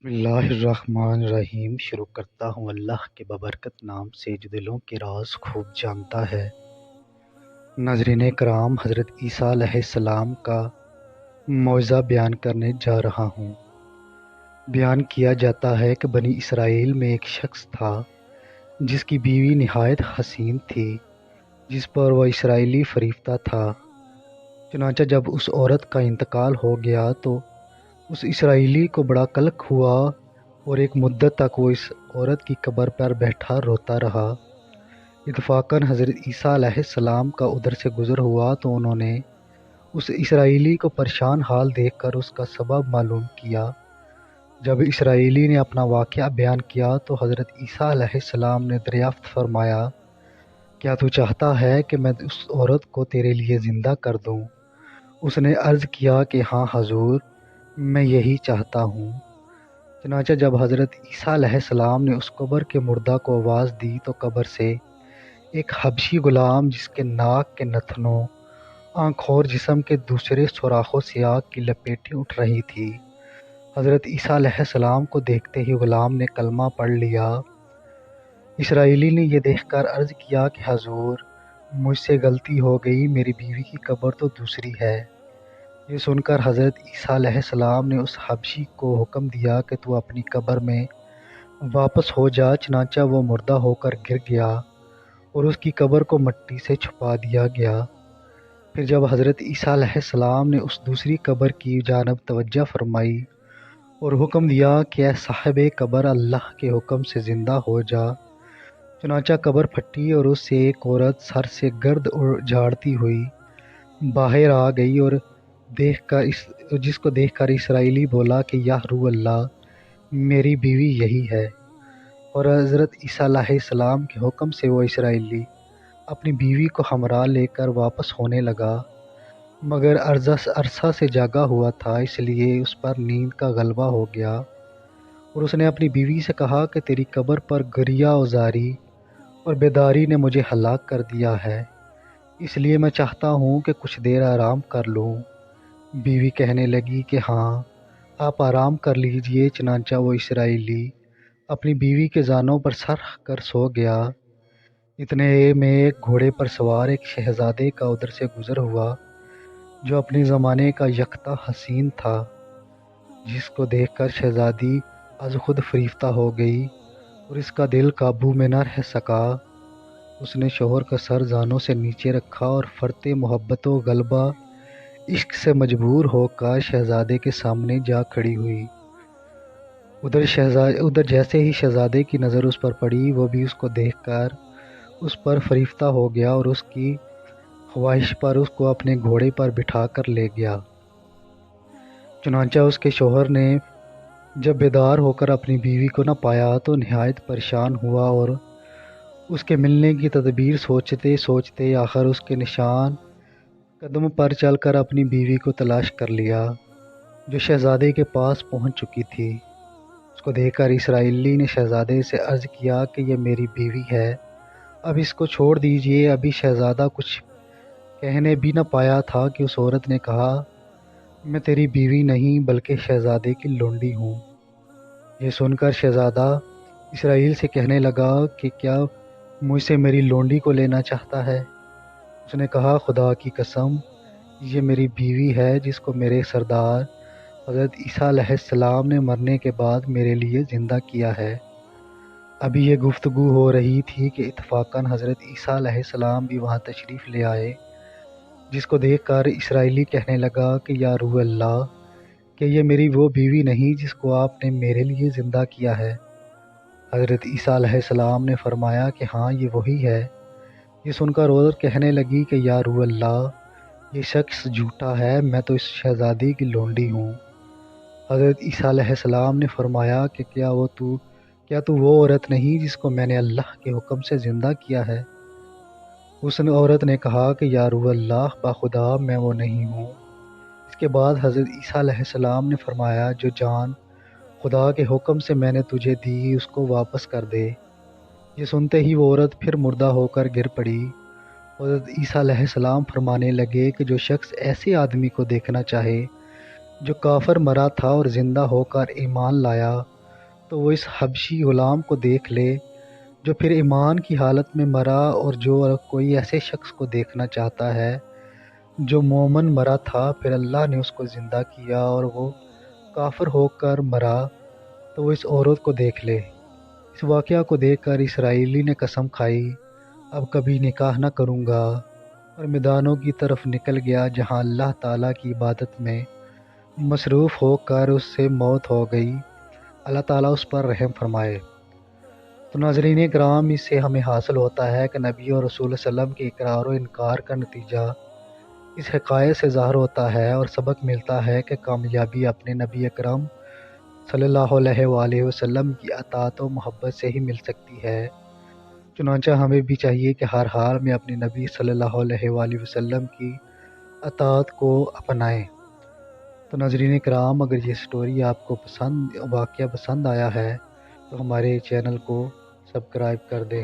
बिस्मिल्लाहिर्रहमानिर्रहीम। शुरू करता हूँ अल्लाह के बबरकत नाम से जो दिलों के राज खूब जानता है। नाज़रीन कराम, हज़रत ईसा अलैहिस्सलाम का मौज़ा बयान करने जा रहा हूँ। बयान किया जाता है कि बनी इसराइल में एक शख्स था जिसकी बीवी निहायत हसीन थी, जिस पर वह इसराइली फरीफ्ता था। चुनांचा जब उस औरत का इंतकाल हो गया तो उस इसराइली को बड़ा कलक हुआ और एक मुद्दत तक वो इस औरत की कब्र पर बैठा रोता रहा। इत्फाकन हज़रत ईसा अलैहिस्सलाम का उधर से गुज़र हुआ तो उन्होंने उस इसराइली को परेशान हाल देखकर उसका सबब मालूम किया। जब इसराइली ने अपना वाक़या बयान किया तो हज़रत ईसा अलैहिस्सलाम ने दरियाफ़्त फरमाया, क्या तू चाहता है कि मैं उस औरत को तेरे लिए ज़िंदा कर दूँ? उसने अर्ज़ किया कि हाँ हजूर, मैं यही चाहता हूँ। चनाचा जब हज़रत ईसा अलैहिस्सलाम ने उस कब्र के मुर्दा को आवाज़ दी तो कब्र से एक हबशी गुलाम जिसके नाक के नथनों, आँखों और जिस्म के दूसरे सुराखों से आग की लपेटें उठ रही थी। हज़रत ईसा अलैहिस्सलाम को देखते ही गुलाम ने कलमा पढ़ लिया। इसराइली ने यह देखकर अर्ज़ किया कि हजूर, मुझसे गलती हो गई, मेरी बीवी की कब्र तो दूसरी है। ये सुनकर हज़रत ईसा अलैहिस्सलाम ने उस हबशी को हुक्म दिया कि तू अपनी कब्र में वापस हो जा। चनाचा वो मुर्दा होकर गिर गया और उसकी कब्र को मिट्टी से छुपा दिया गया। फिर जब हज़रत ईसा अलैहिस्सलाम ने उस दूसरी कब्र की जानब तवज्जो फरमाई और हुक्म दिया कि ऐ साहिबे कब्र, अल्लाह के हुक्म से ज़िंदा हो जा। चनाचा कब्र फटी और उससे एक औरत सर से गर्द झाड़ती हुई बाहर आ गई और जिसको देखकर इसराइली बोला कि या रूह अल्लाह, मेरी बीवी यही है। और हज़रत ईसा अलैहिस्सलाम के हुक्म से वो इसराइली अपनी बीवी को हमरा लेकर वापस होने लगा, मगर अरसा से जागा हुआ था, इसलिए उस पर नींद का गलबा हो गया और उसने अपनी बीवी से कहा कि तेरी कब्र पर गरिया औजारी और बेदारी ने मुझे हलाक कर दिया है, इसलिए मैं चाहता हूँ कि कुछ देर आराम कर लूँ। बीवी कहने लगी कि हाँ, आप आराम कर लीजिए। चनांचा वो इसराइली अपनी बीवी के जानों पर सर रख कर सो गया। इतने में एक घोड़े पर सवार एक शहजादे का उधर से गुजर हुआ जो अपने ज़माने का यकता हसीन था, जिसको देखकर शहजादी आज खुद फरीफ्ता हो गई और इसका दिल काबू में न रह सका। उसने शोहर का सर जानों से नीचे रखा और फरते मोहब्बत व गलबा इश्क से मजबूर होकर शहजादे के सामने जा खड़ी हुई। उधर जैसे ही शहजादे की नज़र उस पर पड़ी, वो भी उसको देखकर उस पर फरीफ्ता हो गया और उसकी ख्वाहिश पर उसको अपने घोड़े पर बिठा कर ले गया। चुनांचा उसके शोहर ने जब बेदार होकर अपनी बीवी को न पाया तो नहायत परेशान हुआ और उसके मिलने की तदबीर सोचते सोचते आखिर उसके निशान कदम पर चलकर अपनी बीवी को तलाश कर लिया, जो शहजादे के पास पहुंच चुकी थी। उसको देखकर इसराइली ने शहजादे से अर्ज़ किया कि यह मेरी बीवी है, अब इसको छोड़ दीजिए। अभी शहजादा कुछ कहने भी न पाया था कि उस औरत ने कहा, मैं तेरी बीवी नहीं बल्कि शहजादे की लोंडी हूँ। यह सुनकर शहजादा इसराइल से कहने लगा कि क्या मुझसे मेरी लोंडी को लेना चाहता है? उसने कहा, खुदा की कसम, ये मेरी बीवी है जिसको मेरे सरदार हज़रत ईसा अलैहिस्सलाम ने मरने के बाद मेरे लिए ज़िंदा किया है। अभी ये गुफ्तगू हो रही थी कि इत्फाकन हज़रत ईसा अलैहिस्सलाम भी वहाँ तशरीफ़ ले आए, जिसको देखकर इसराइली कहने लगा कि या रूह अल्लाह, कि ये मेरी वो बीवी नहीं जिसको आपने मेरे लिए ज़िंदा किया है? हज़रत ईसा अलैहिस्सलाम ने फरमाया कि हाँ, ये वही है। ये सुनकर औरत कहने लगी कि या रूह अल्लाह, ये शख्स झूठा है, मैं तो इस शहज़ादी की लोंडी हूँ। हज़रत ईसा अलैहिस्सलाम ने फरमाया कि क्या तू वो औरत नहीं जिसको मैंने अल्लाह के हुक्म से ज़िंदा किया है? उस औरत ने कहा कि या रूह अल्लाह, बाखुदा मैं वो नहीं हूँ। इसके बाद हज़रत ईसा अलैहिस्सलाम ने फरमाया, जो जान खुदा के हुक्म से मैंने तुझे दी उसको वापस कर दे। ये सुनते ही वो औरत फिर मुर्दा होकर गिर पड़ी। हज़रत ईसा अलैहिस्सलाम फरमाने लगे कि जो शख्स ऐसे आदमी को देखना चाहे जो काफर मरा था और ज़िंदा होकर ईमान लाया تو وہ اس حبشی غلام کو دیکھ لے جو پھر ایمان کی حالت میں مرا، اور جو کوئی ایسے شخص کو دیکھنا چاہتا ہے جو مومن مرا تھا، پھر اللہ نے اس کو زندہ کیا اور وہ کافر ہو کر مرا، تو وہ اس عورت کو دیکھ لے۔ اس واقعہ کو دیکھ کر اسرائیلی نے قسم کھائی، اب کبھی نکاح نہ کروں گا، اور میدانوں کی طرف نکل گیا جہاں اللہ تعالیٰ کی عبادت میں مصروف ہو کر اس سے موت ہو گئی۔ اللہ تعالیٰ اس پر رحم فرمائے۔ تو ناظرین کرام، اس سے ہمیں حاصل ہوتا ہے کہ نبی اور رسول صلی اللہ علیہ وسلم کے اقرار و انکار کا نتیجہ اس حقائق سے ظاہر ہوتا ہے، اور سبق ملتا ہے کہ کامیابی اپنے نبی اکرم صلی اللہ علیہ وآلہ وسلم کی اطاعت و محبت سے ہی مل سکتی ہے۔ چنانچہ ہمیں بھی چاہیے کہ ہر حال میں اپنے نبی صلی اللہ علیہ وآلہ وسلم کی اطاعت کو اپنائیں۔ تو ناظرین کرام، اگر یہ سٹوری آپ کو واقعہ پسند آیا ہے تو ہمارے چینل کو سبسکرائب کر دیں۔